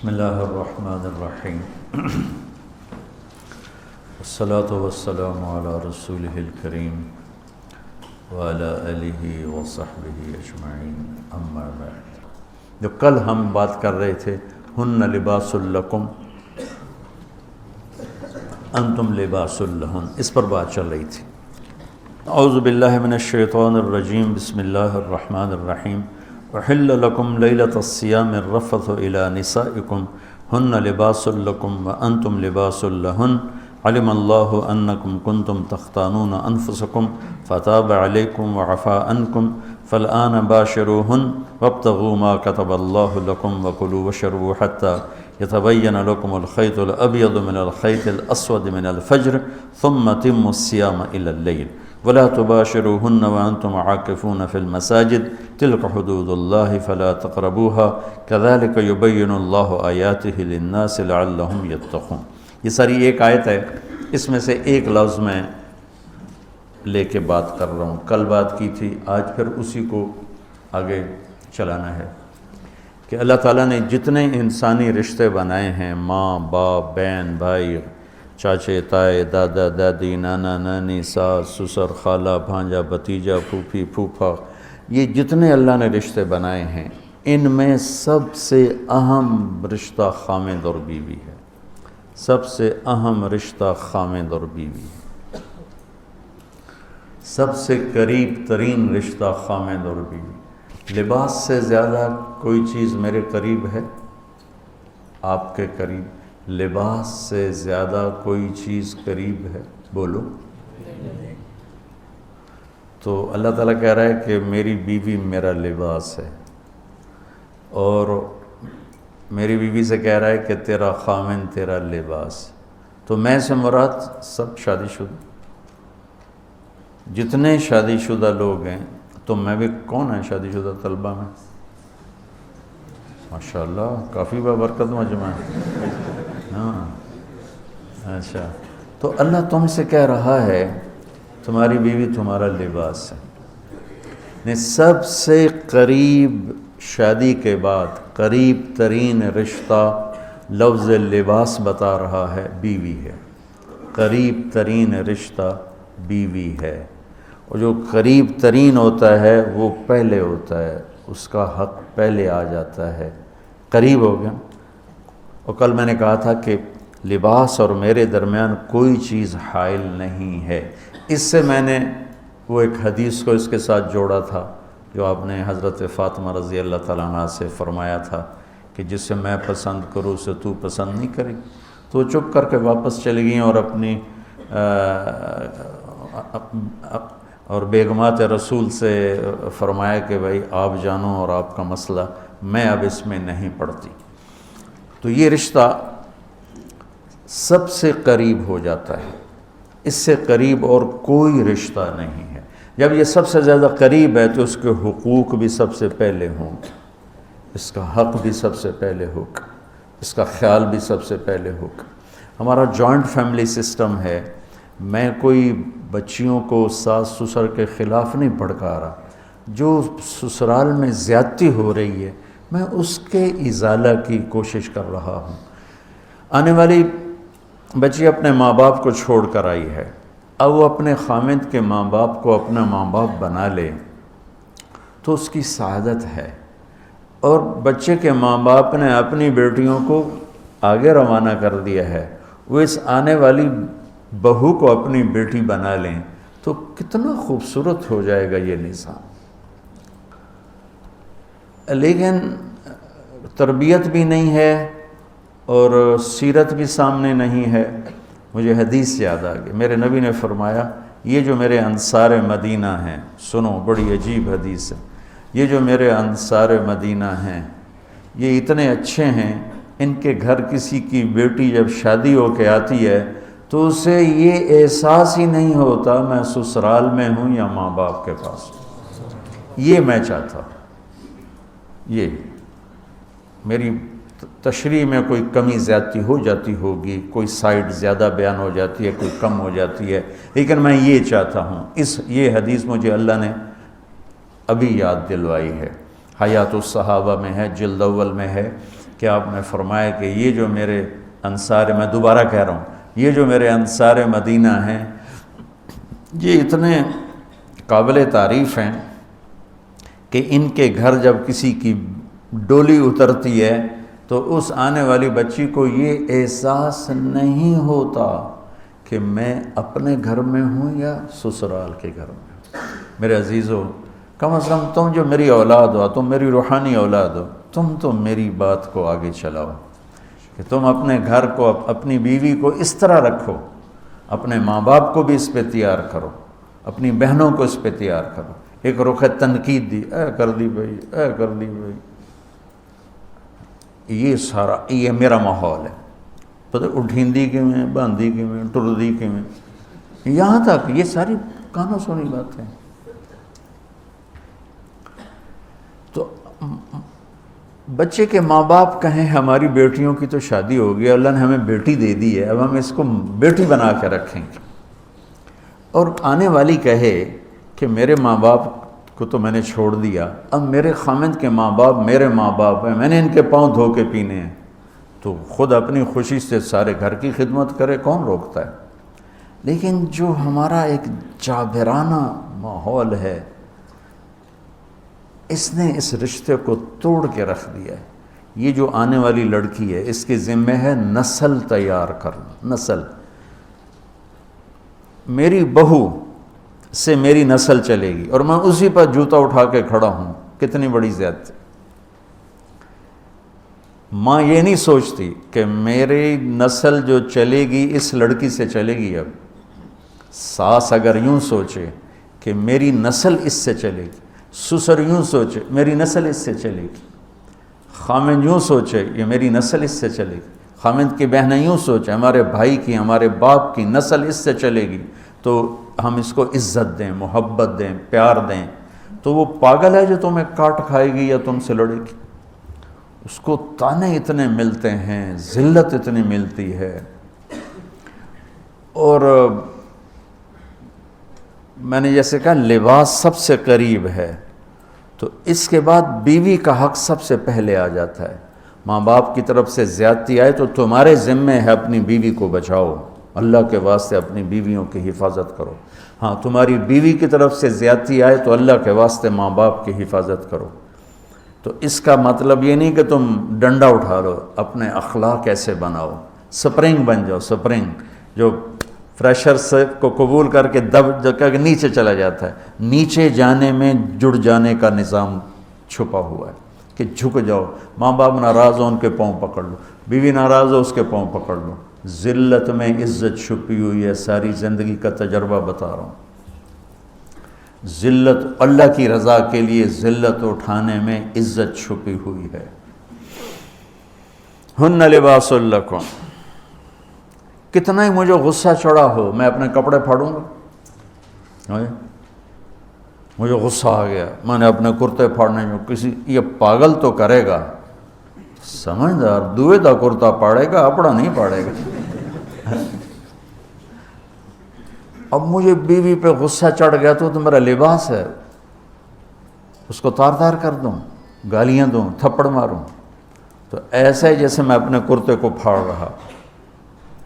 بسم اللہ الرحمن الرحیم والصلاة والسلام علی رسولہ الکریم وعلی آلہ وصحبہ اجمعین اما بعد۔ جو کل ہم بات کر رہے تھے ہن لباس لکم انتم لباس لہن، اس پر بات چل رہی تھی۔ اعوذ باللہ من الشیطان الرجیم، بسم اللہ الرحمن الرحیم۔ احل لکم لیلۃ الصیام الرفث الی نسائکم ہن لباس لکم وانتم لباس لہن علم اللہ انکم کنتم تختانون انفسکم فتاب علیکم وعفا عنکم فالآن باشروہن وابتغوا ما کتب اللہ لکم وکلوا واشربوا حتی یتبین لکم الخیط الابیض من الخیط الاسود من الفجر ثم اتموا الصیام الی اللیل ولا تباشروهن وانتم عاکفون فی المساجد تلک حدود اللہ فلا تقربوها كذلك يبین اللہ آیاتہ للناس لعلہم یتقون۔ یہ ساری ایک آیت ہے، اس میں سے ایک لفظ میں لے کے بات کر رہا ہوں۔ کل بات کی تھی، آج پھر اسی کو آگے چلانا ہے کہ اللہ تعالیٰ نے جتنے انسانی رشتے بنائے ہیں، ماں باپ، بہن بھائی، چاچے تائے، دادا دادی، نانا نانی، ساس سسر، خالہ بھانجا، بھتیجا، پھوپھی پھوپھا، یہ جتنے اللہ نے رشتے بنائے ہیں، ان میں سب سے اہم رشتہ خامند اور بیوی ہے۔ سب سے اہم رشتہ خامند اور بیوی ہے۔ سب سے قریب ترین رشتہ خامند اور بیوی۔ لباس سے زیادہ کوئی چیز میرے قریب ہے؟ آپ کے قریب لباس سے زیادہ کوئی چیز قریب ہے؟ بولو۔ تو اللہ تعالیٰ کہہ رہا ہے کہ میری بیوی میرا لباس ہے، اور میری بیوی سے کہہ رہا ہے کہ تیرا خامن تیرا لباس۔ تو میں سے مراد سب شادی شدہ، جتنے شادی شدہ لوگ ہیں۔ تو میں بھی کون ہیں شادی شدہ طلبہ میں؟ ماشاءاللہ کافی بابرکت مجمع ہے۔ ہاں اچھا، تو اللہ تم سے کہہ رہا ہے تمہاری بیوی تمہارا لباس ہے۔ سب سے قریب شادی کے بعد قریب ترین رشتہ لفظ لباس بتا رہا ہے بیوی ہے۔ قریب ترین رشتہ بیوی ہے، اور جو قریب ترین ہوتا ہے وہ پہلے ہوتا ہے، اس کا حق پہلے آ جاتا ہے، قریب ہو گیا۔ اور کل میں نے کہا تھا کہ لباس اور میرے درمیان کوئی چیز حائل نہیں ہے۔ اس سے میں نے وہ ایک حدیث کو اس کے ساتھ جوڑا تھا جو آپ نے حضرت فاطمہ رضی اللہ تعالیٰ عنہ سے فرمایا تھا کہ جس سے میں پسند کروں اسے تو پسند نہیں کرے۔ تو وہ چپ کر کے واپس چلی گئیں اور اپنی اور بیگمات رسول سے فرمایا کہ بھائی آپ جانو اور آپ کا مسئلہ، میں اب اس میں نہیں پڑتی۔ تو یہ رشتہ سب سے قریب ہو جاتا ہے، اس سے قریب اور کوئی رشتہ نہیں ہے۔ جب یہ سب سے زیادہ قریب ہے تو اس کے حقوق بھی سب سے پہلے ہوں گے، اس کا حق بھی سب سے پہلے ہوگا، اس کا خیال بھی سب سے پہلے ہوگا۔ ہمارا جوائنٹ فیملی سسٹم ہے۔ میں کوئی بچیوں کو ساس سسر کے خلاف نہیں بھڑکا رہا، جو سسرال میں زیادتی ہو رہی ہے میں اس کے ازالہ کی کوشش کر رہا ہوں۔ آنے والی بچی اپنے ماں باپ کو چھوڑ کر آئی ہے، اب وہ اپنے خامند کے ماں باپ کو اپنا ماں باپ بنا لے تو اس کی سعادت ہے، اور بچے کے ماں باپ نے اپنی بیٹیوں کو آگے روانہ کر دیا ہے، وہ اس آنے والی بہو کو اپنی بیٹی بنا لیں تو کتنا خوبصورت ہو جائے گا یہ نظام۔ لیکن تربیت بھی نہیں ہے اور سیرت بھی سامنے نہیں ہے۔ مجھے حدیث یاد آ گئی، میرے نبی نے فرمایا یہ جو میرے انصار مدینہ ہیں، سنو بڑی عجیب حدیث ہے، یہ جو میرے انصار مدینہ ہیں یہ اتنے اچھے ہیں، ان کے گھر کسی کی بیٹی جب شادی ہو کے آتی ہے تو اسے یہ احساس ہی نہیں ہوتا میں سسرال میں ہوں یا ماں باپ کے پاس ہوں۔ یہ میں چاہتا ہوں، یہ میری تشریح میں کوئی کمی زیادتی ہو جاتی ہوگی، کوئی سائڈ زیادہ بیان ہو جاتی ہے، کوئی کم ہو جاتی ہے، لیکن میں یہ چاہتا ہوں۔ یہ حدیث مجھے اللہ نے ابھی یاد دلوائی ہے، حیات الصحابہ میں ہے، جلد اول میں ہے کہ آپ نے فرمایا کہ یہ جو میرے انصار، میں دوبارہ کہہ رہا ہوں، یہ جو میرے انصار مدینہ ہیں یہ اتنے قابل تعریف ہیں کہ ان کے گھر جب کسی کی ڈولی اترتی ہے تو اس آنے والی بچی کو یہ احساس نہیں ہوتا کہ میں اپنے گھر میں ہوں یا سسرال کے گھر میں۔ میرے عزیزو، کم از کم تم جو میری اولاد ہو، تم میری روحانی اولاد ہو، تم تو میری بات کو آگے چلاؤ کہ تم اپنے گھر کو، اپنی بیوی کو اس طرح رکھو، اپنے ماں باپ کو بھی اس پہ تیار کرو، اپنی بہنوں کو اس پہ تیار کرو۔ ایک رخ تنقید دی، اے کر دی بھائی، اے کر دی بھائی، یہ سارا یہ میرا ماحول ہے، پتہ اٹھیندی کی میں، باندھی کی میں، ٹردی کی میں، یہاں تک یہ ساری کانوں سنی باتیں۔ تو بچے کے ماں باپ کہیں ہماری بیٹیوں کی تو شادی ہو گئی، اللہ نے ہمیں بیٹی دے دی ہے، اب ہم اس کو بیٹی بنا کے رکھیں گے، اور آنے والی کہے کہ میرے ماں باپ کو تو میں نے چھوڑ دیا، اب میرے خامند کے ماں باپ میرے ماں باپ ہیں، میں نے ان کے پاؤں دھو کے پینے ہیں، تو خود اپنی خوشی سے سارے گھر کی خدمت کرے، کون روکتا ہے؟ لیکن جو ہمارا ایک جابرانہ ماحول ہے، اس نے اس رشتے کو توڑ کے رکھ دیا ہے۔ یہ جو آنے والی لڑکی ہے اس کے ذمہ ہے نسل تیار کرنا، نسل۔ میری بہو سے میری نسل چلے گی اور میں اسی پر جوتا اٹھا کے کھڑا ہوں، کتنی بڑی زیادتی۔ ماں یہ نہیں سوچتی کہ میری نسل جو چلے گی اس لڑکی سے چلے گی۔ اب ساس اگر یوں سوچے کہ میری نسل اس سے چلے گی، سسر یوں سوچے میری نسل اس سے چلے گی، خامند یوں سوچے یہ میری نسل اس سے چلے گی، خامند کی بہنیں یوں سوچیں ہمارے بھائی کی، ہمارے باپ کی نسل اس سے چلے گی، تو ہم اس کو عزت دیں، محبت دیں، پیار دیں۔ تو وہ پاگل ہے جو تمہیں کاٹ کھائے گی یا تم سے لڑے گی؟ اس کو تانے اتنے ملتے ہیں، ذلت اتنی ملتی ہے۔ اور میں نے جیسے کہا لباس سب سے قریب ہے، تو اس کے بعد بیوی کا حق سب سے پہلے آ جاتا ہے۔ ماں باپ کی طرف سے زیادتی آئے تو تمہارے ذمہ ہے اپنی بیوی کو بچاؤ، اللہ کے واسطے اپنی بیویوں کی حفاظت کرو۔ ہاں تمہاری بیوی کی طرف سے زیادتی آئے تو اللہ کے واسطے ماں باپ کی حفاظت کرو۔ تو اس کا مطلب یہ نہیں کہ تم ڈنڈا اٹھا لو، اپنے اخلاق ایسے بناؤ، سپرنگ بن جاؤ، سپرنگ جو فریشر سے کو قبول کر کے دب کر کے نیچے چلا جاتا ہے۔ نیچے جانے میں جڑ جانے کا نظام چھپا ہوا ہے کہ جھک جاؤ، ماں باپ ناراض ہو ان کے پاؤں پکڑ لو، بیوی ناراض ہو اس کے پاؤں پکڑ لو۔ ذلت میں عزت چھپی ہوئی ہے، ساری زندگی کا تجربہ بتا رہا ہوں۔ ذلت اللہ کی رضا کے لیے ذلت اٹھانے میں عزت چھپی ہوئی ہے۔ ہن لباس لکم، کتنا ہی مجھے غصہ چڑھا ہو میں اپنے کپڑے پھاڑوں گا، مجھے غصہ آ گیا میں نے اپنے کرتے پھاڑنے جو کسی یہ پاگل تو کرے گا، سمجھدار دوئے دا کرتا پاڑے گا، اپنا نہیں پاڑے گا۔ اب مجھے بیوی پہ غصہ چڑھ گیا تو میرا لباس ہے، اس کو تار تار کر دوں، گالیاں دوں، تھپڑ ماروں، تو ایسے جیسے میں اپنے کرتے کو پھاڑ رہا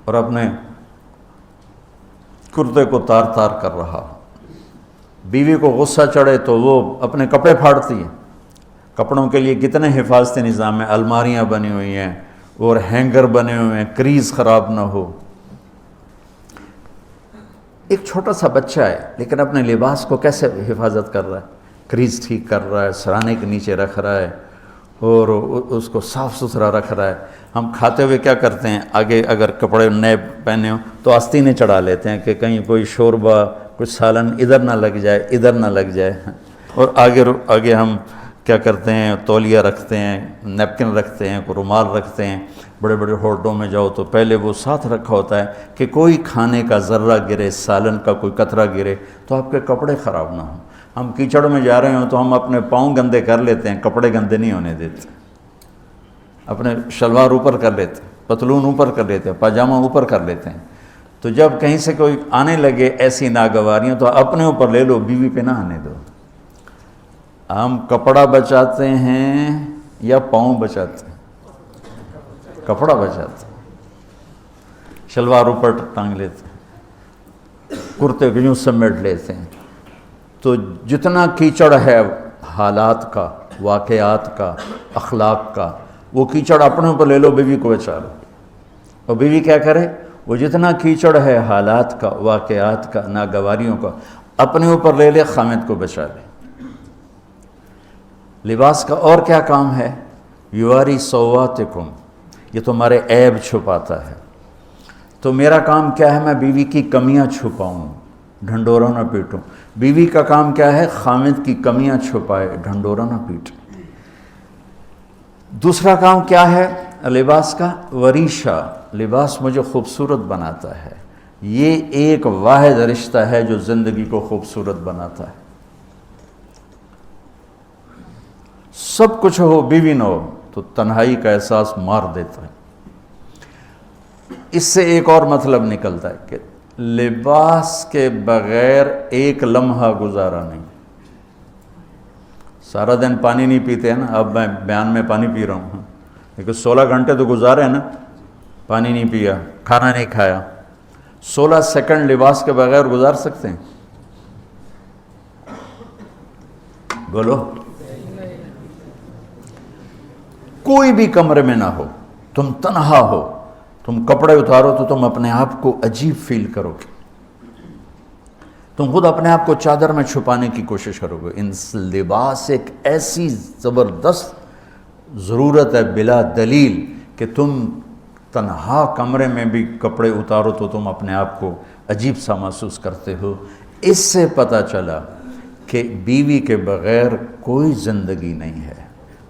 اور اپنے کرتے کو تار تار کر رہا۔ بیوی کو غصہ چڑھے تو وہ اپنے کپڑے پھاڑتی ہے۔ کپڑوں کے لیے کتنے حفاظتی نظام ہیں، الماریاں بنی ہوئی ہیں اور ہینگر بنے ہوئے ہیں، کریز خراب نہ ہو۔ ایک چھوٹا سا بچہ ہے لیکن اپنے لباس کو کیسے حفاظت کر رہا ہے، کریز ٹھیک کر رہا ہے، سرانے کے نیچے رکھ رہا ہے اور اس کو صاف ستھرا رکھ رہا ہے۔ ہم کھاتے ہوئے کیا کرتے ہیں، آگے اگر کپڑے نئے پہنے ہوں تو آستینیں چڑھا لیتے ہیں کہ کہیں کوئی شوربہ کچھ سالن ادھر نہ لگ جائے، ادھر نہ لگ جائے، اور آگے ہم کیا کرتے ہیں، تولیہ رکھتے ہیں، نیپکن رکھتے ہیں، رومال رکھتے ہیں۔ بڑے بڑے ہوٹلوں میں جاؤ تو پہلے وہ ساتھ رکھا ہوتا ہے کہ کوئی کھانے کا ذرہ گرے، سالن کا کوئی قطرہ گرے تو آپ کے کپڑے خراب نہ ہوں۔ ہم کیچڑ میں جا رہے ہوں تو ہم اپنے پاؤں گندے کر لیتے ہیں، کپڑے گندے نہیں ہونے دیتے، اپنے شلوار اوپر کر لیتے ہیں، پتلون اوپر کر لیتے ہیں، پاجامہ اوپر کر لیتے ہیں۔ تو جب کہیں سے کوئی آنے لگے ایسی ناگواریاں تو اپنے اوپر لے لو، بیوی پہ نہ آنے دو۔ ہم کپڑا بچاتے ہیں یا پاؤں بچاتے ہیں؟ کپڑا بچاتے، شلوار اوپر ٹانگ لیتے، کرتے کو یوں سمیٹ لیتے ہیں. تو جتنا کیچڑ ہے حالات کا، واقعات کا، اخلاق کا، وہ کیچڑ اپنے اوپر لے لو، بیوی کو بچا لو. اور بیوی کیا کرے؟ وہ جتنا کیچڑ ہے حالات کا، واقعات کا، ناگواریوں کا، اپنے اوپر لے لے، خامد کو بچا لے. لباس کا اور کیا کام ہے؟ یواری سواتکم، یہ تمہارے عیب چھپاتا ہے. تو میرا کام کیا ہے؟ میں بیوی کی کمیاں چھپاؤں، ڈھنڈورا نہ پیٹوں. بیوی کا کام کیا ہے؟ خامد کی کمیاں چھپائے، ڈھنڈورا نہ پیٹے. دوسرا کام کیا ہے لباس کا؟ وریشہ، لباس مجھے خوبصورت بناتا ہے. یہ ایک واحد رشتہ ہے جو زندگی کو خوبصورت بناتا ہے. سب کچھ ہو، بیوی نہ ہو تو تنہائی کا احساس مار دیتا ہے. اس سے ایک اور مطلب نکلتا ہے کہ لباس کے بغیر ایک لمحہ گزارا نہیں. سارا دن پانی نہیں پیتے ہیں نا، اب میں بیان میں پانی پی رہا ہوں، لیکن 16 گھنٹے تو گزارے نا، پانی نہیں پیا، کھانا نہیں کھایا. 16 سیکنڈ لباس کے بغیر گزار سکتے ہیں؟ بولو. کوئی بھی کمرے میں نہ ہو، تم تنہا ہو، تم کپڑے اتارو تو تم اپنے آپ کو عجیب فیل کرو گے. تم خود اپنے آپ کو چادر میں چھپانے کی کوشش کرو گے. ان لباس ایک ایسی زبردست ضرورت ہے بلا دلیل کہ تم تنہا کمرے میں بھی کپڑے اتارو تو تم اپنے آپ کو عجیب سا محسوس کرتے ہو. اس سے پتہ چلا کہ بیوی کے بغیر کوئی زندگی نہیں ہے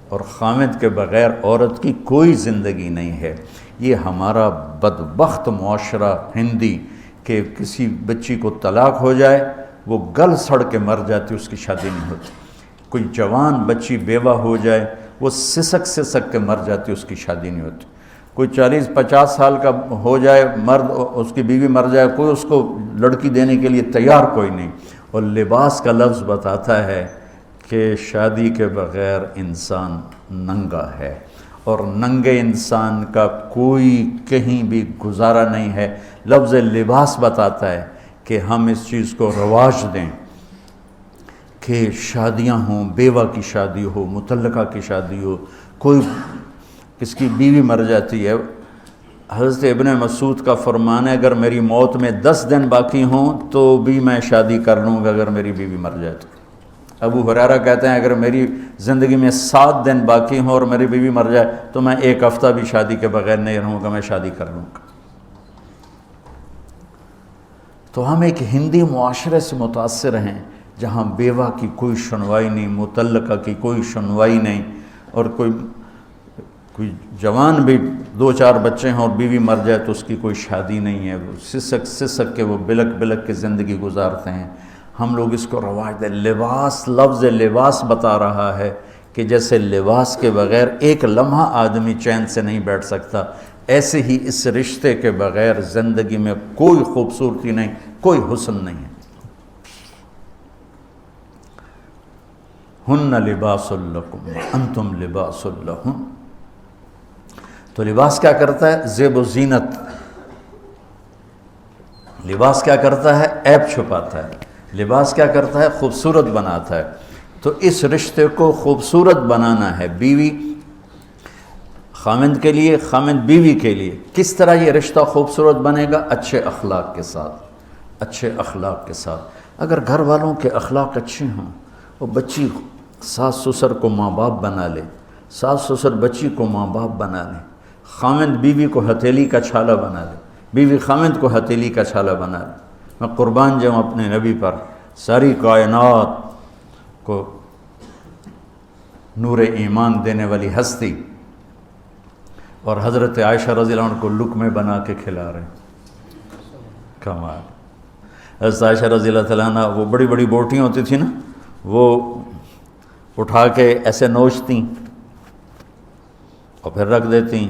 اور خامد کے بغیر عورت کی کوئی زندگی نہیں ہے. یہ ہمارا بدبخت معاشرہ ہندی کہ کسی بچی کو طلاق ہو جائے وہ گل سڑ کے مر جاتی، اس کی شادی نہیں ہوتی. کوئی جوان بچی بیوہ ہو جائے وہ سسک سسک کے مر جاتی، اس کی شادی نہیں ہوتی. کوئی 40-50 سال کا ہو جائے مرد، اس کی بیوی مر جائے، کوئی اس کو لڑکی دینے کے لیے تیار کوئی نہیں. اور لباس کا لفظ بتاتا ہے کہ شادی کے بغیر انسان ننگا ہے، اور ننگے انسان کا کوئی کہیں بھی گزارا نہیں ہے. لفظ لباس بتاتا ہے کہ ہم اس چیز کو رواج دیں کہ شادیاں ہوں، بیوہ کی شادی ہو، مطلقہ کی شادی ہو، کوئی کس کی بیوی مر جاتی ہے. حضرت ابن مسعود کا فرمان ہے اگر میری موت میں 10 دن باقی ہوں تو بھی میں شادی کر لوں گا اگر میری بیوی مر جائے تو. ابو ہریرہ کہتے ہیں اگر میری زندگی میں 7 دن باقی ہوں اور میری بیوی مر جائے تو میں 1 ہفتہ بھی شادی کے بغیر نہیں رہوں گا، میں شادی کر لوں گا. تو ہم ایک ہندی معاشرے سے متاثر ہیں جہاں بیوہ کی کوئی سنوائی نہیں، مطلقہ کی کوئی سنوائی نہیں، اور کوئی جوان بھی 2-4 بچے ہیں اور بیوی مر جائے تو اس کی کوئی شادی نہیں ہے. وہ سسک سسک کے وہ بلک بلک کے زندگی گزارتے ہیں. ہم لوگ اس کو رواج دیں. لباس، لفظ لباس بتا رہا ہے کہ جیسے لباس کے بغیر ایک لمحہ آدمی چین سے نہیں بیٹھ سکتا، ایسے ہی اس رشتے کے بغیر زندگی میں کوئی خوبصورتی نہیں، کوئی حسن نہیں ہے. ہن لباس لکم انتم لباس لہن. تو لباس کیا کرتا ہے؟ زیب و زینت. لباس کیا کرتا ہے؟ عیب چھپاتا ہے. لباس کیا کرتا ہے؟ خوبصورت بناتا ہے. تو اس رشتے کو خوبصورت بنانا ہے. بیوی خامند کے لیے، خامند بیوی کے لیے. کس طرح یہ رشتہ خوبصورت بنے گا؟ اچھے اخلاق کے ساتھ. اچھے اخلاق کے ساتھ. اگر گھر والوں کے اخلاق اچھے ہوں، وہ بچی ساس سسر کو ماں باپ بنا لے، ساس سسر بچی کو ماں باپ بنا لے، خامند بیوی کو ہتھیلی کا چھالہ بنا لے، بیوی خامند کو ہتھیلی کا چھالہ بنا لے. میں قربان جاؤں اپنے نبی پر. ساری کائنات کو نور ایمان دینے والی ہستی، اور حضرت عائشہ رضی اللہ عنہ کو لقمے بنا کے کھلا رہے. کمال. حضرت عائشہ رضی اللہ تعالیٰ عنہ وہ بڑی بڑی بوٹیاں ہوتی تھیں نا، وہ اٹھا کے ایسے نوچتیں اور پھر رکھ دیتیں،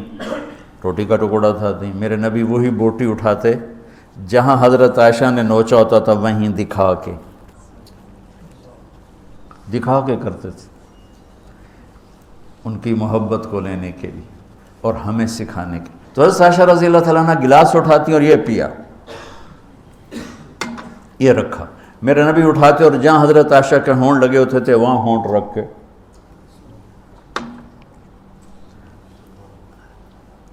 روٹی کا ٹکڑا اٹھاتی. میرے نبی وہی بوٹی اٹھاتے جہاں حضرت عائشہ نے نوچا ہوتا تھا، وہیں دکھا کے کرتے تھے ان کی محبت کو لینے کے لیے. اور ہمیں سکھانے کی۔ تو حضرت عائشہ رضی اللہ تعالیٰ عنہ گلاس اٹھاتی اور یہ پیا، یہ رکھا۔ میرے نبی اٹھاتے اور جہاں حضرت عائشہ کے ہونٹ لگے ہوتے تھے وہاں ہونٹ رکھ کے،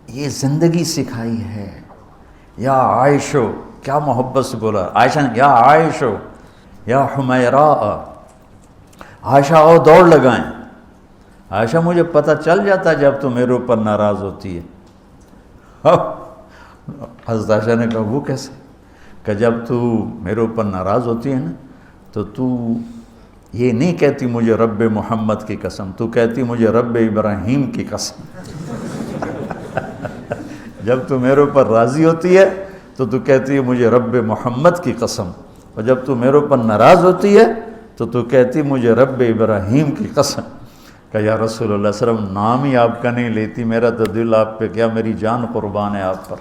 یہ زندگی سکھائی ہے۔ یا عائشو، کیا محبت سے بولا عائشہ نے، یا عائشو یا حمیراء، عائشہ آؤ دوڑ لگائیں۔ عائشہ مجھے پتہ چل جاتا جب تو میرے اوپر ناراض ہوتی ہے۔ حضرت عائشہ نے کہا وہ کیسے؟ کہ جب تو میرے اوپر ناراض ہوتی ہے نا تو یہ نہیں کہتی مجھے رب محمد کی قسم، تو کہتی مجھے رب ابراہیم کی قسم۔ جب تو میرے اوپر راضی ہوتی ہے تو کہتی ہے مجھے رب محمد کی قسم، اور جب تو میرے اوپر ناراض ہوتی ہے تو کہتی مجھے رب ابراہیم کی قسم۔ کہ یا رسول اللہ صلی اللہ علیہ وسلم نام ہی آپ کا نہیں لیتی، میرا تو دل آپ پہ کیا، میری جان قربان ہے آپ پر۔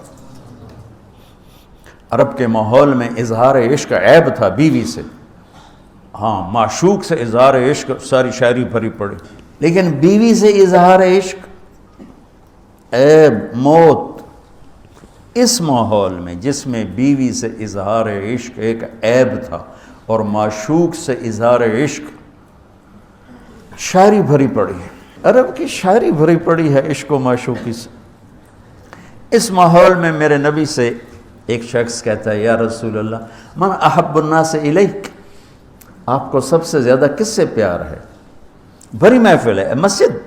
عرب کے ماحول میں اظہار عشق عیب تھا بیوی سے، ہاں معشوق سے اظہار عشق ساری شاعری بھری پڑی، لیکن بیوی سے اظہار عشق عیب، موت۔ اس ماحول میں جس میں بیوی سے اظہار عشق ایک عیب تھا اور معشوق سے اظہار عشق شاعری بھری پڑی ہے، عرب کی شاعری بھری پڑی ہے عشق و معشوقی سے۔ اس ماحول میں میرے نبی سے ایک شخص کہتا ہے یا رسول اللہ من احب الناس الیک، آپ کو سب سے زیادہ کس سے پیار ہے؟ بھری محفل ہے، مسجد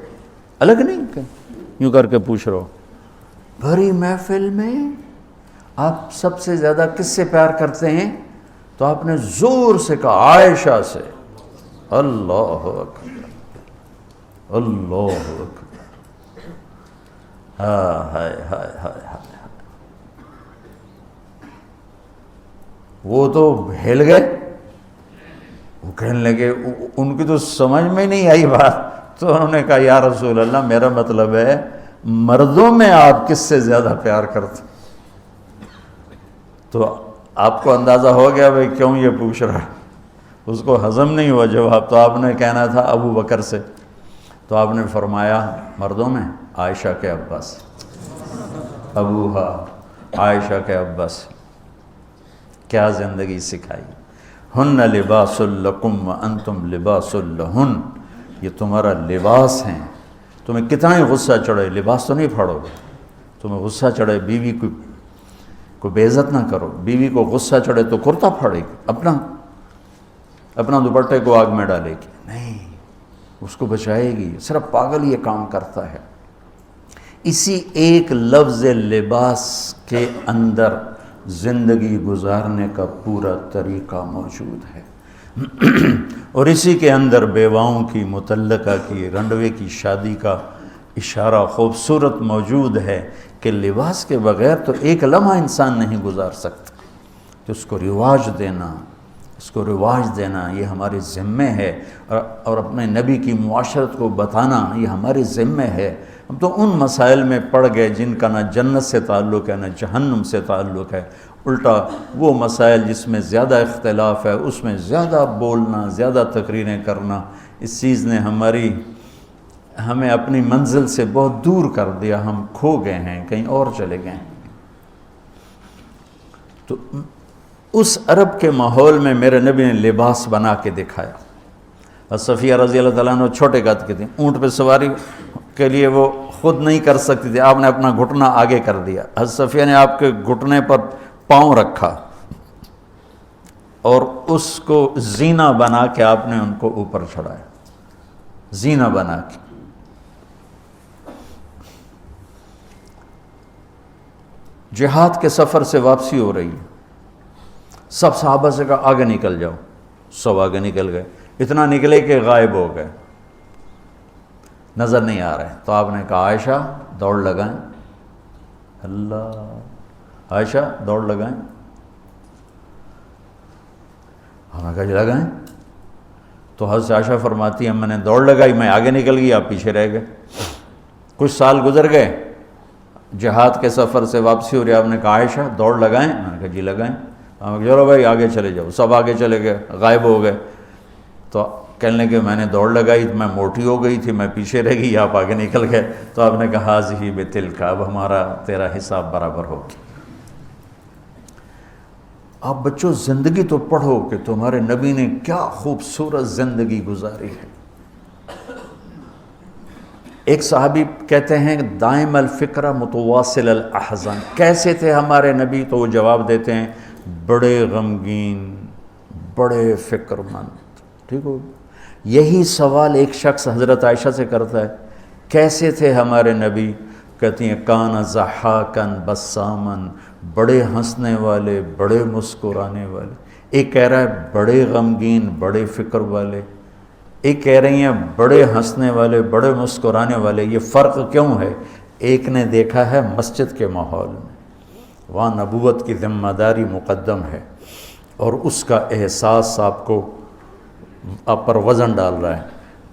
الگ نہیں کہ یوں کر کے پوچھ رہا ہو، بھری محفل میں آپ سب سے زیادہ کس سے پیار کرتے ہیں؟ تو آپ نے زور سے کہا عائشہ سے۔ اللہ اکبر، اللہ اکبر، ہائے ہائے ہائے ہائے۔ وہ تو ہل گئے، وہ کہنے لگے، ان کی تو سمجھ میں نہیں آئی بات، تو انہوں نے کہا یا رسول اللہ میرا مطلب ہے مردوں میں آپ کس سے زیادہ پیار کرتے؟ تو آپ کو اندازہ ہو گیا بھائی کیوں یہ پوچھ رہا ہے، اس کو ہضم نہیں ہوا جواب، تو آپ نے کہنا تھا ابو بکر سے، تو آپ نے فرمایا مردوں میں عائشہ کے ابا سے، ابوہا عائشہ کے ابا سے۔ کیا زندگی سکھائی، ہن لباس لکم وانتم لباس لہن، یہ تمہارا لباس ہیں، تمہیں کتنا ہی غصہ چڑھے لباس تو نہیں پھاڑو گے، تمہیں غصہ چڑھے بیوی کو بے عزت نہ کرو، بیوی کو غصہ چڑھے تو کرتا پھاڑے گی، اپنا دوپٹے کو آگ میں ڈالے گی، نہیں اس کو بچائے گی، صرف پاگل یہ کام کرتا ہے۔ اسی ایک لفظ لباس کے اندر زندگی گزارنے کا پورا طریقہ موجود ہے، اور اسی کے اندر بیواؤں کی، مطلقہ کی، رنڈوے کی شادی کا اشارہ خوبصورت موجود ہے کہ لباس کے بغیر تو ایک لمحہ انسان نہیں گزار سکتا، تو اس کو رواج دینا یہ ہمارے ذمے ہے، اور اپنے نبی کی معاشرت کو بتانا یہ ہمارے ذمے ہے۔ ہم تو ان مسائل میں پڑ گئے جن کا نہ جنت سے تعلق ہے نہ جہنم سے تعلق ہے، الٹا وہ مسائل جس میں زیادہ اختلاف ہے اس میں زیادہ بولنا، زیادہ تقریریں کرنا، اس چیز نے ہمیں اپنی منزل سے بہت دور کر دیا، ہم کھو گئے ہیں، کہیں اور چلے گئے ہیں۔ تو اس عرب کے ماحول میں میرے نبی نے لباس بنا کے دکھایا۔ اور صفیہ رضی اللہ تعالیٰ عنہ چھوٹے قد کی تھیں، اونٹ پہ سواری کے لیے وہ خود نہیں کر سکتی تھی، آپ نے اپنا گھٹنا آگے کر دیا، حضرت صفیہ نے آپ کے گھٹنے پر پاؤں رکھا اور اس کو زینہ بنا کے آپ نے ان کو اوپر چڑھایا، زینہ بنا کے۔ جہاد کے سفر سے واپسی ہو رہی ہے، سب صحابہ سے کہا آگے نکل جاؤ، سب آگے نکل گئے، اتنا نکلے کہ غائب ہو گئے، نظر نہیں آ رہے، تو آپ نے کہا عائشہ دوڑ لگائیں، اللہ، عائشہ دوڑ لگائیں، ہم نے کہا جی لگائیں، تو حضرت عائشہ فرماتی ہیں میں نے دوڑ لگائی، میں آگے نکل گئی، آپ پیچھے رہ گئے۔ کچھ سال گزر گئے، جہاد کے سفر سے واپسی ہو رہی، آپ نے کہا عائشہ دوڑ لگائیں، میں نے کہا جی لگائیں، چلو بھائی آگے چلے جاؤ، سب آگے چلے گئے، غائب ہو گئے۔ تو کہنے لگے میں نے دوڑ لگائی، میں موٹی ہو گئی تھی، میں پیچھے رہ گئی، آپ آگے نکل گئے، تو آپ نے کہا حاضی بتلک، اب ہمارا تیرا حساب برابر ہو گیا۔ آپ بچوں زندگی تو پڑھو کہ تمہارے نبی نے کیا خوبصورت زندگی گزاری ہے۔ ایک صحابی کہتے ہیں دائم الفکرہ متواصل الاحزان، کیسے تھے ہمارے نبی؟ تو وہ جواب دیتے ہیں بڑے غمگین، بڑے فکر مند۔ ٹھیک ہو؟ یہی سوال ایک شخص حضرت عائشہ سے کرتا ہے، کیسے تھے ہمارے نبی؟ کہتی ہیں کان ضحاکن بسامن، بڑے ہنسنے والے، بڑے مسکرانے والے۔ ایک کہہ رہا ہے بڑے غمگین، بڑے فکر والے، ایک کہہ رہی ہیں بڑے ہنسنے والے، بڑے مسکرانے والے۔ یہ فرق کیوں ہے؟ ایک نے دیکھا ہے مسجد کے ماحول میں، وہاں نبوت کی ذمہ داری مقدم ہے، اور اس کا احساس آپ پر وزن ڈال رہا ہے۔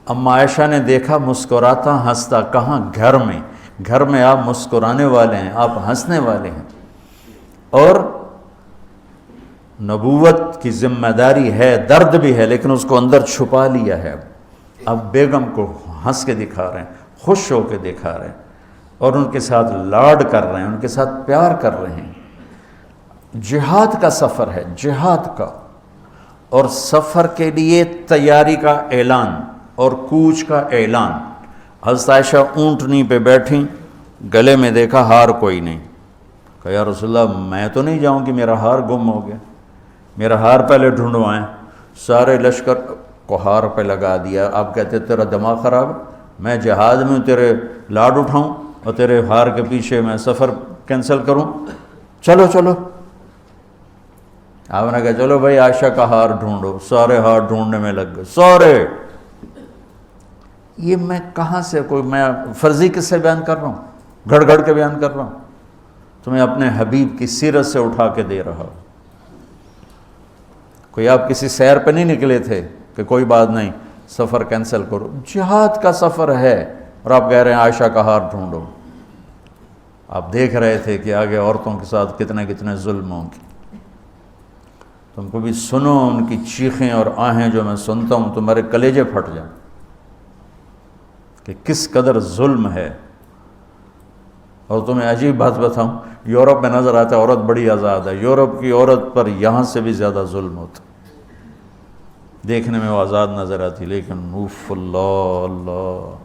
اما عائشہ نے دیکھا مسکراتا ہنستا، کہاں؟ گھر میں۔ گھر میں آپ مسکرانے والے ہیں، آپ ہنسنے والے ہیں، اور نبوت کی ذمہ داری ہے، درد بھی ہے، لیکن اس کو اندر چھپا لیا ہے۔ اب بیگم کو ہنس کے دکھا رہے ہیں، خوش ہو کے دکھا رہے ہیں، اور ان کے ساتھ لاڈ کر رہے ہیں، ان کے ساتھ پیار کر رہے ہیں۔ جہاد کا سفر ہے، جہاد کا، اور سفر کے لیے تیاری کا اعلان اور کوچ کا اعلان۔ حضرت عائشہ اونٹنی پہ بیٹھیں، گلے میں دیکھا ہار کوئی نہیں، کہا یا رسول اللہ میں تو نہیں جاؤں کہ میرا ہار گم ہو گیا، میرا ہار پہلے ڈھونڈوائیں۔ سارے لشکر کو ہار پہ لگا دیا۔ آپ کہتے تیرا دماغ خراب ہے؟ میں جہاد میں تیرے لاڈ اٹھاؤں اور تیرے ہار کے پیچھے میں سفر کینسل کروں؟ چلو چلو۔ آپ نے کہا چلو بھائی عائشہ کا ہار ڈھونڈو۔ سارے ہار ڈھونڈنے میں لگ گئے، سارے۔ یہ میں کہاں سے، کوئی میں فرضی قصے بیان کر رہا ہوں؟ گھڑ گھڑ کے بیان کر رہا ہوں؟ تمہیں اپنے حبیب کی سیرت سے اٹھا کے دے رہا ہوں۔ کوئی آپ کسی سیر پہ نہیں نکلے تھے کہ کوئی بات نہیں سفر کینسل کرو، جہاد کا سفر ہے، اور آپ کہہ رہے ہیں عائشہ کا ہار ڈھونڈو۔ آپ دیکھ رہے تھے کہ آگے عورتوں کے ساتھ کتنے کتنے ظلم ہوں گے۔ تم کو بھی سنو ان کی چیخیں اور آہیں جو میں سنتا ہوں، تمہارے کلیجے پھٹ جائیں کہ کس قدر ظلم ہے۔ اور تمہیں عجیب بات بتاؤں، یورپ میں نظر آتا ہے عورت بڑی آزاد ہے، یورپ کی عورت پر یہاں سے بھی زیادہ ظلم ہوتا، دیکھنے میں وہ آزاد نظر آتی، لیکن اوف اللہ اللہ